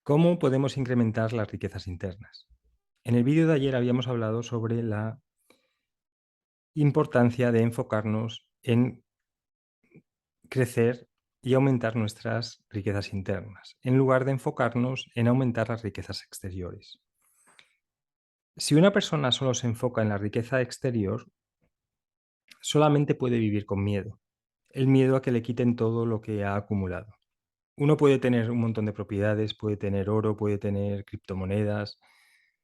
¿Cómo podemos incrementar las riquezas internas? En el vídeo de ayer habíamos hablado sobre la importancia de enfocarnos en crecer y aumentar nuestras riquezas internas, en lugar de enfocarnos en aumentar las riquezas exteriores. Si una persona solo se enfoca en la riqueza exterior, solamente puede vivir con miedo. El miedo a que le quiten todo lo que ha acumulado. Uno puede tener un montón de propiedades, puede tener oro, puede tener criptomonedas,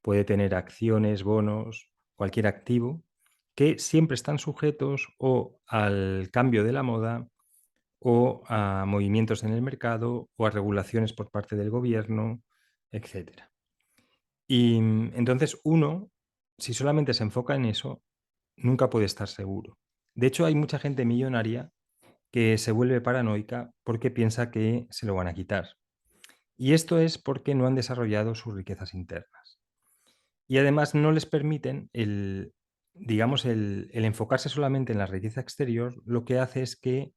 puede tener acciones, bonos, cualquier activo, que siempre están sujetos o al cambio de la moda o a movimientos en el mercado o a regulaciones por parte del gobierno, etcétera. Y entonces uno, si solamente se enfoca en eso, nunca puede estar seguro. De hecho, hay mucha gente millonaria que se vuelve paranoica porque piensa que se lo van a quitar. Y esto es porque no han desarrollado sus riquezas internas. Y además no les permiten digamos, el enfocarse solamente en la riqueza exterior, lo que hace es que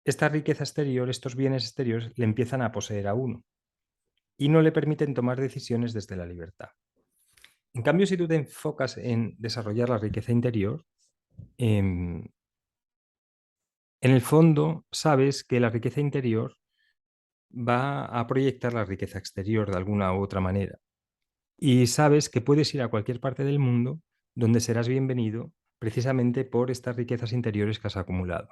esta riqueza exterior, estos bienes exteriores, le empiezan a poseer a uno y no le permiten tomar decisiones desde la libertad. En cambio, si tú te enfocas en desarrollar la riqueza interior, en el fondo sabes que la riqueza interior va a proyectar la riqueza exterior de alguna u otra manera. Y sabes que puedes ir a cualquier parte del mundo donde serás bienvenido precisamente por estas riquezas interiores que has acumulado.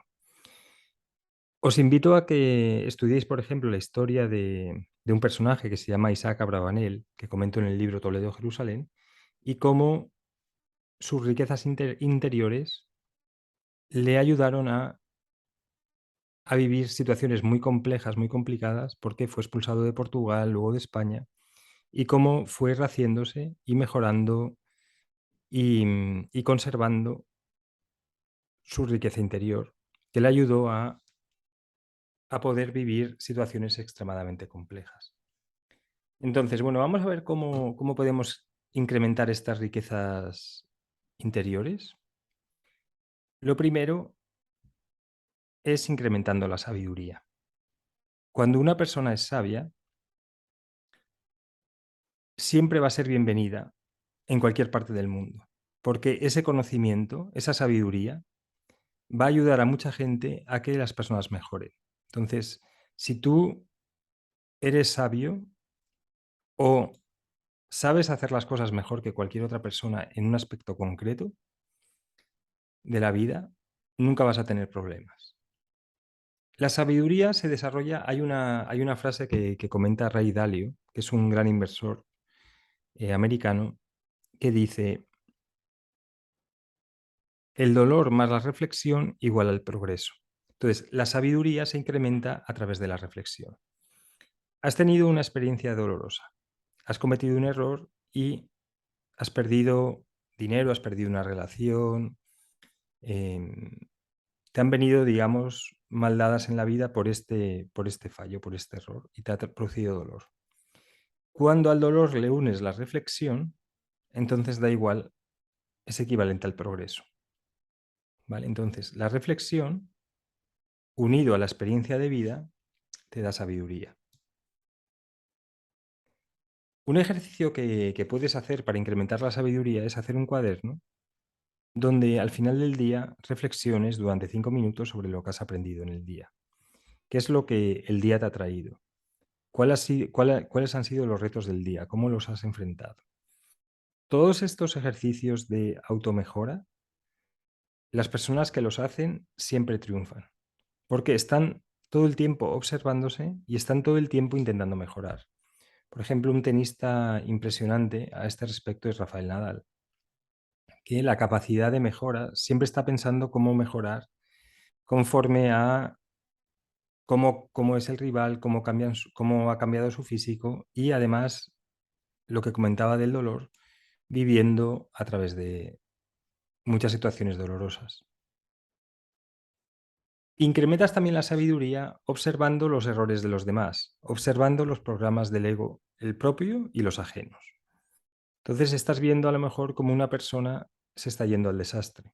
Os invito a que estudiéis, por ejemplo, la historia de un personaje que se llama Isaac Abravanel, que comento en el libro Toledo, Jerusalén, y cómo sus riquezas interiores le ayudaron a vivir situaciones muy complejas, muy complicadas, porque fue expulsado de Portugal, luego de España, y cómo fue rehaciéndose y mejorando y conservando su riqueza interior, que le ayudó a poder vivir situaciones extremadamente complejas. Entonces, bueno, vamos a ver cómo podemos incrementar estas riquezas interiores. Lo primero es incrementando la sabiduría. Cuando una persona es sabia, siempre va a ser bienvenida en cualquier parte del mundo, porque ese conocimiento, esa sabiduría, va a ayudar a mucha gente a que las personas mejoren. Entonces, si tú eres sabio o sabes hacer las cosas mejor que cualquier otra persona en un aspecto concreto de la vida, nunca vas a tener problemas. La sabiduría se desarrolla, hay una frase que comenta Ray Dalio, que es un gran inversor americano, que dice, el dolor más la reflexión igual al progreso. Entonces, la sabiduría se incrementa a través de la reflexión. Has tenido una experiencia dolorosa, has cometido un error y has perdido dinero, has perdido una relación, em, te han venido, digamos, mal dadas en la vida por este fallo, por este error, y te ha producido dolor. Cuando al dolor le unes la reflexión, entonces da igual, es equivalente al progreso. ¿Vale? Entonces, la reflexión, unido a la experiencia de vida, te da sabiduría. Un ejercicio que puedes hacer para incrementar la sabiduría es hacer un cuaderno donde al final del día reflexiones durante 5 minutos sobre lo que has aprendido en el día. ¿Qué es lo que el día te ha traído? ¿Cuáles han sido los retos del día? ¿Cómo los has enfrentado? Todos estos ejercicios de automejora, las personas que los hacen siempre triunfan, porque están todo el tiempo observándose y están todo el tiempo intentando mejorar. Por ejemplo, un tenista impresionante a este respecto es Rafael Nadal, que la capacidad de mejora siempre está pensando cómo mejorar conforme a cómo es el rival, cómo ha cambiado su físico y además lo que comentaba del dolor, viviendo a través de muchas situaciones dolorosas. Incrementas también la sabiduría observando los errores de los demás, observando los programas del ego, el propio y los ajenos. Entonces estás viendo a lo mejor como una persona se está yendo al desastre.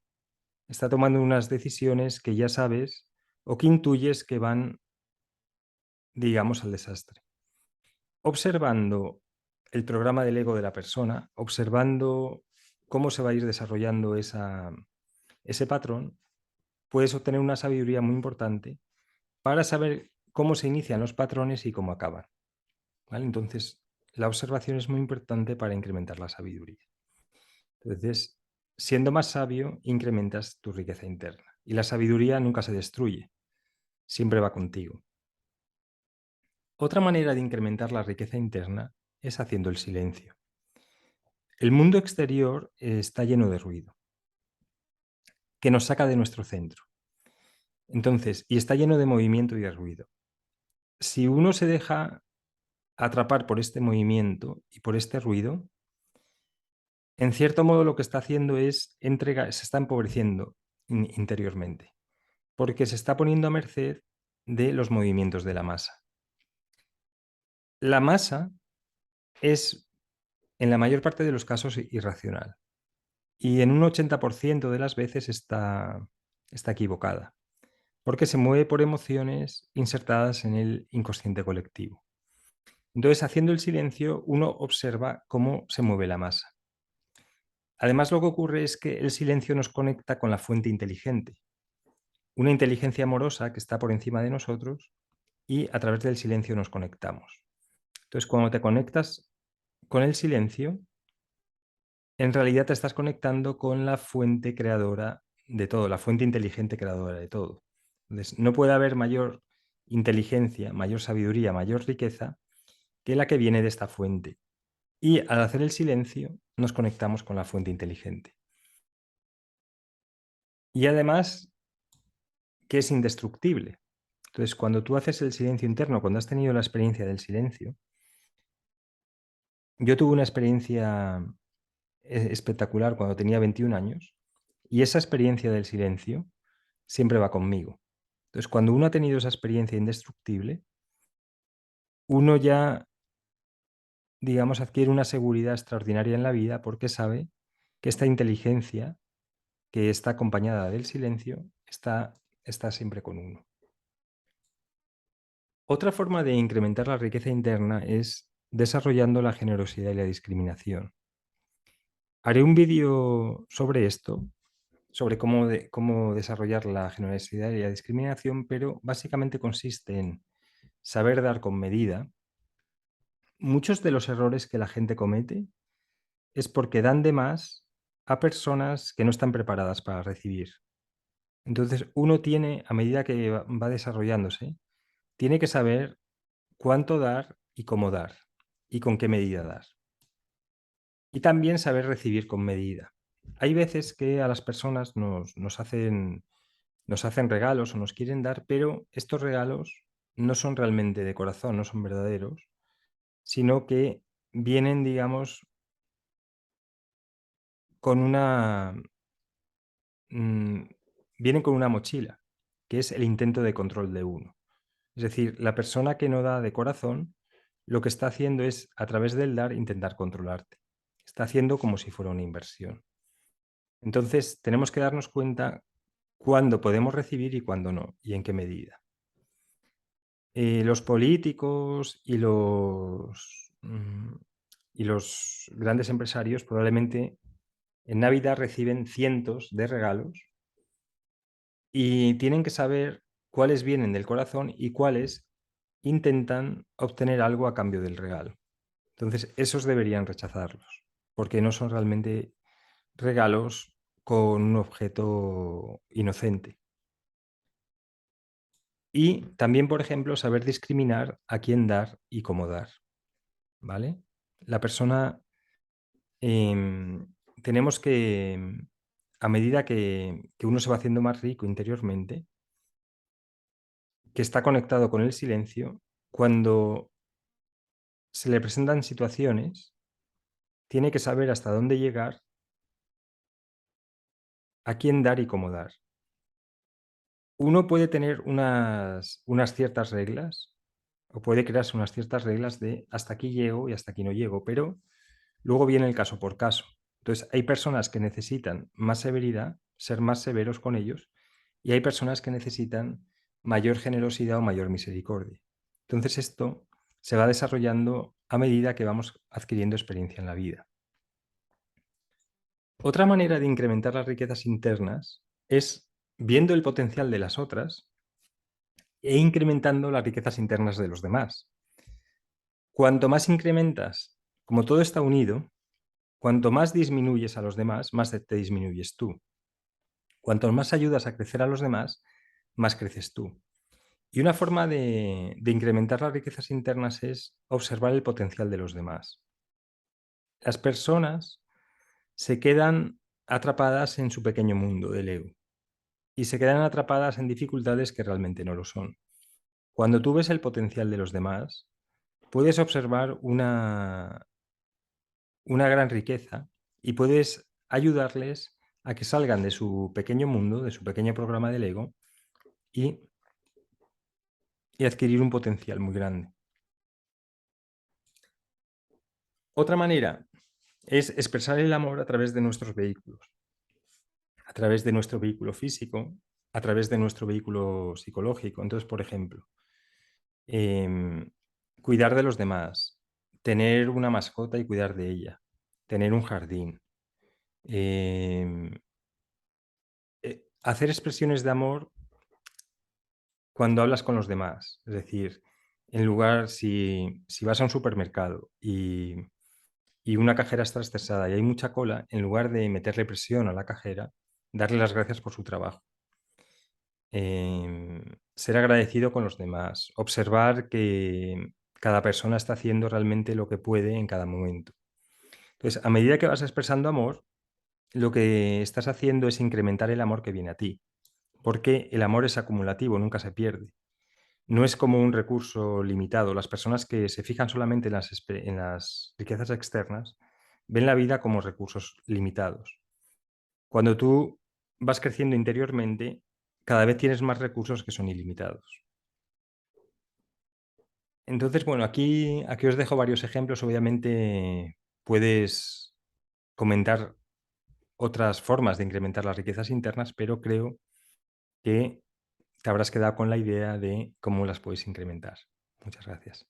Está tomando unas decisiones que ya sabes o que intuyes que van, digamos, al desastre. observando el programa del ego de la persona, observando cómo se va a ir desarrollando ese patrón, puedes obtener una sabiduría muy importante para saber cómo se inician los patrones y cómo acaban. ¿Vale? Entonces, la observación es muy importante para incrementar la sabiduría. Entonces, siendo más sabio, incrementas tu riqueza interna. Y la sabiduría nunca se destruye, siempre va contigo. Otra manera de incrementar la riqueza interna es haciendo el silencio. El mundo exterior está lleno de ruido, que nos saca de nuestro centro. Entonces, y está lleno de movimiento y de ruido. Si uno se deja atrapar por este movimiento y por este ruido, en cierto modo lo que está haciendo es se está empobreciendo interiormente, porque se está poniendo a merced de los movimientos de la masa. La masa es, en la mayor parte de los casos, irracional y en un 80% de las veces está equivocada, porque se mueve por emociones insertadas en el inconsciente colectivo. Entonces, haciendo el silencio, uno observa cómo se mueve la masa. Además, lo que ocurre es que el silencio nos conecta con la fuente inteligente, una inteligencia amorosa que está por encima de nosotros y a través del silencio nos conectamos. Entonces, cuando te conectas con el silencio, en realidad te estás conectando con la fuente creadora de todo, la fuente inteligente creadora de todo. Entonces, no puede haber mayor inteligencia, mayor sabiduría, mayor riqueza que la que viene de esta fuente. Y al hacer el silencio, nos conectamos con la fuente inteligente. Y además, que es indestructible. Entonces, cuando tú haces el silencio interno, cuando has tenido la experiencia del silencio, yo tuve una experiencia espectacular cuando tenía 21 años y esa experiencia del silencio siempre va conmigo. Entonces, cuando uno ha tenido esa experiencia indestructible, uno ya, digamos, adquiere una seguridad extraordinaria en la vida porque sabe que esta inteligencia que está acompañada del silencio está siempre con uno. Otra forma de incrementar la riqueza interna es desarrollando la generosidad y la discriminación. Haré un vídeo sobre esto, sobre cómo desarrollar la generosidad y la discriminación, pero básicamente consiste en saber dar con medida. Muchos de los errores que la gente comete es porque dan de más a personas que no están preparadas para recibir. Entonces, uno tiene, a medida que va desarrollándose, tiene que saber cuánto dar y cómo dar y con qué medida dar. Y también saber recibir con medida. Hay veces que a las personas nos hacen regalos o nos quieren dar, pero estos regalos no son realmente de corazón, no son verdaderos, sino que vienen, digamos, con mm, vienen con una mochila, que es el intento de control de uno. Es decir, la persona que no da de corazón, lo que está haciendo es, a través del dar, intentar controlarte. Está haciendo como si fuera una inversión. Entonces, tenemos que darnos cuenta cuándo podemos recibir y cuándo no, y en qué medida. Los políticos y los grandes empresarios probablemente en Navidad reciben cientos de regalos y tienen que saber cuáles vienen del corazón y cuáles intentan obtener algo a cambio del regalo. Entonces, esos deberían rechazarlos, porque no son realmente regalos con un objeto inocente. Y también, por ejemplo, saber discriminar a quién dar y cómo dar, ¿vale? La persona, tenemos que, a medida que uno se va haciendo más rico interiormente, que está conectado con el silencio, cuando se le presentan situaciones, tiene que saber hasta dónde llegar, a quién dar y cómo dar. Uno puede tener unas ciertas reglas o puede crearse unas ciertas reglas de hasta aquí llego y hasta aquí no llego, pero luego viene el caso por caso. Entonces, hay personas que necesitan más severidad, ser más severos con ellos, y hay personas que necesitan mayor generosidad o mayor misericordia. Entonces, esto se va desarrollando a medida que vamos adquiriendo experiencia en la vida. Otra manera de incrementar las riquezas internas es viendo el potencial de las otras e incrementando las riquezas internas de los demás. Cuanto más incrementas, como todo está unido, cuanto más disminuyes a los demás, más te disminuyes tú. Cuanto más ayudas a crecer a los demás, más creces tú. Y una forma de incrementar las riquezas internas es observar el potencial de los demás. Las personas se quedan atrapadas en su pequeño mundo del ego y se quedan atrapadas en dificultades que realmente no lo son. Cuando tú ves el potencial de los demás, puedes observar una gran riqueza y puedes ayudarles a que salgan de su pequeño mundo, de su pequeño programa del ego y, y adquirir un potencial muy grande. Otra manera es expresar el amor a través de nuestros vehículos, a través de nuestro vehículo físico, a través de nuestro vehículo psicológico. Entonces, por ejemplo, cuidar de los demás, tener una mascota y cuidar de ella, tener un jardín, em, hacer expresiones de amor cuando hablas con los demás. Es decir, en lugar, si vas a un supermercado y una cajera está estresada y hay mucha cola, en lugar de meterle presión a la cajera, darle las gracias por su trabajo. Ser agradecido con los demás, observar que cada persona está haciendo realmente lo que puede en cada momento. Entonces, a medida que vas expresando amor, lo que estás haciendo es incrementar el amor que viene a ti, porque el amor es acumulativo, nunca se pierde. No es como un recurso limitado. Las personas que se fijan solamente en las riquezas externas ven la vida como recursos limitados. Cuando tú vas creciendo interiormente, cada vez tienes más recursos que son ilimitados. Entonces, bueno, aquí os dejo varios ejemplos. Obviamente puedes comentar otras formas de incrementar las riquezas internas, pero creo que te habrás quedado con la idea de cómo las puedes incrementar. Muchas gracias.